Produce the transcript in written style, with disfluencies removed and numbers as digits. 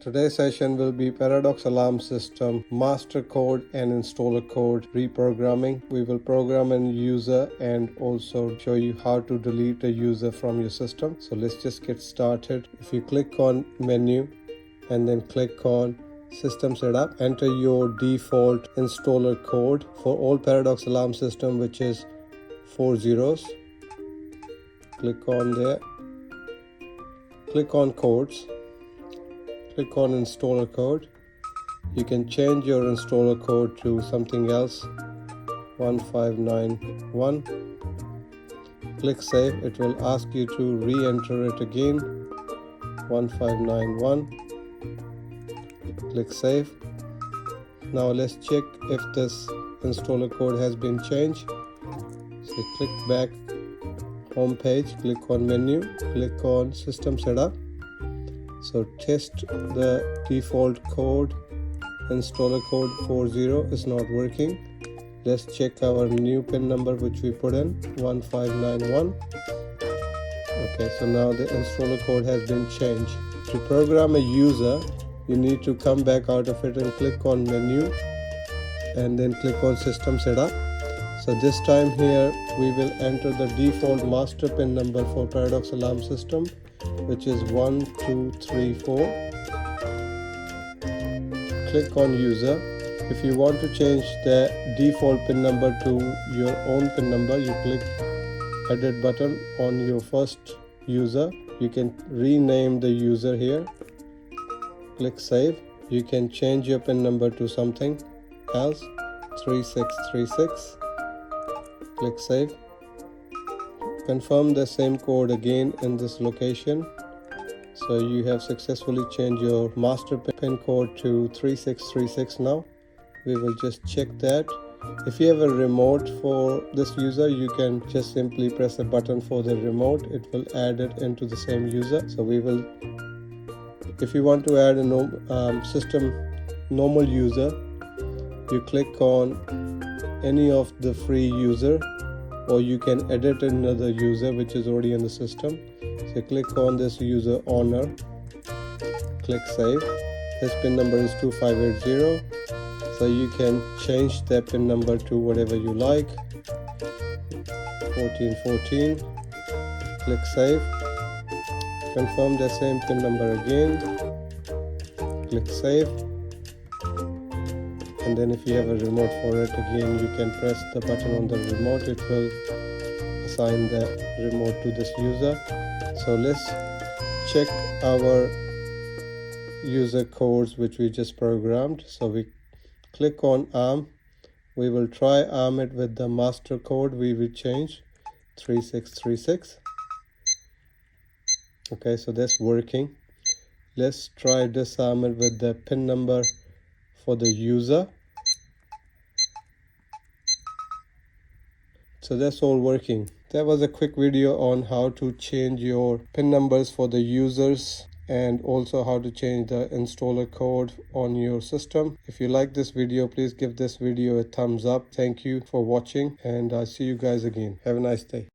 Today's session will be Paradox Alarm System, master code and installer code reprogramming. We will program a user and also show you how to delete a user from your system. So let's just get started. If you click on menu and then click on system setup, enter your default installer code for all Paradox Alarm System, which is 4 zeros. Click on there, click on codes. Click on installer code. You can change your installer code to something else, 1591. Click save. It will ask you to re-enter it again, 1591. Click save. Now let's check if this installer code has been changed. So click back home page, click on menu, click on system setup. So test the default code, installer code 40 is not working. Let's check our new pin number which we put in, 1591. Okay, so now the installer code has been changed. To program a user, you need to come back out of it and click on menu and then click on system setup. So this time here we will enter the default master pin number for Paradox Alarm System, which is 1234. Click on user. If you want to change the default pin number to your own pin number, you click edit button on your first user. You can rename the user here. Click save. You can change your pin number to something else, 3636. Click save. Confirm the same code again in this location. So you have successfully changed your master pin code to 3636 now. We will just check that. If you have a remote for this user, you can just simply press a button for the remote. It will add it into the same user. So we will, if you want to add a system normal user, you click on any of the free user, or you can edit another user which is already in the system. So click on this user owner, click save. His pin number is 2580. So you can change the pin number to whatever you like, 1414. Click save. Confirm the same pin number again. Click save. And then if you have a remote for it, again you can press the button on the remote. It will assign the remote to this user. So let's check our user codes which we just programmed. So we click on ARM. We will try ARM it with the master code we will change, 3636. Okay, so that's working. Let's try disarm it with the pin number for the user. So that's all working. That was a quick video on how to change your pin numbers for the users and also how to change the installer code on your system. If you like this video, please give this video a thumbs up. Thank you for watching, and I'll see you guys again. Have a nice day.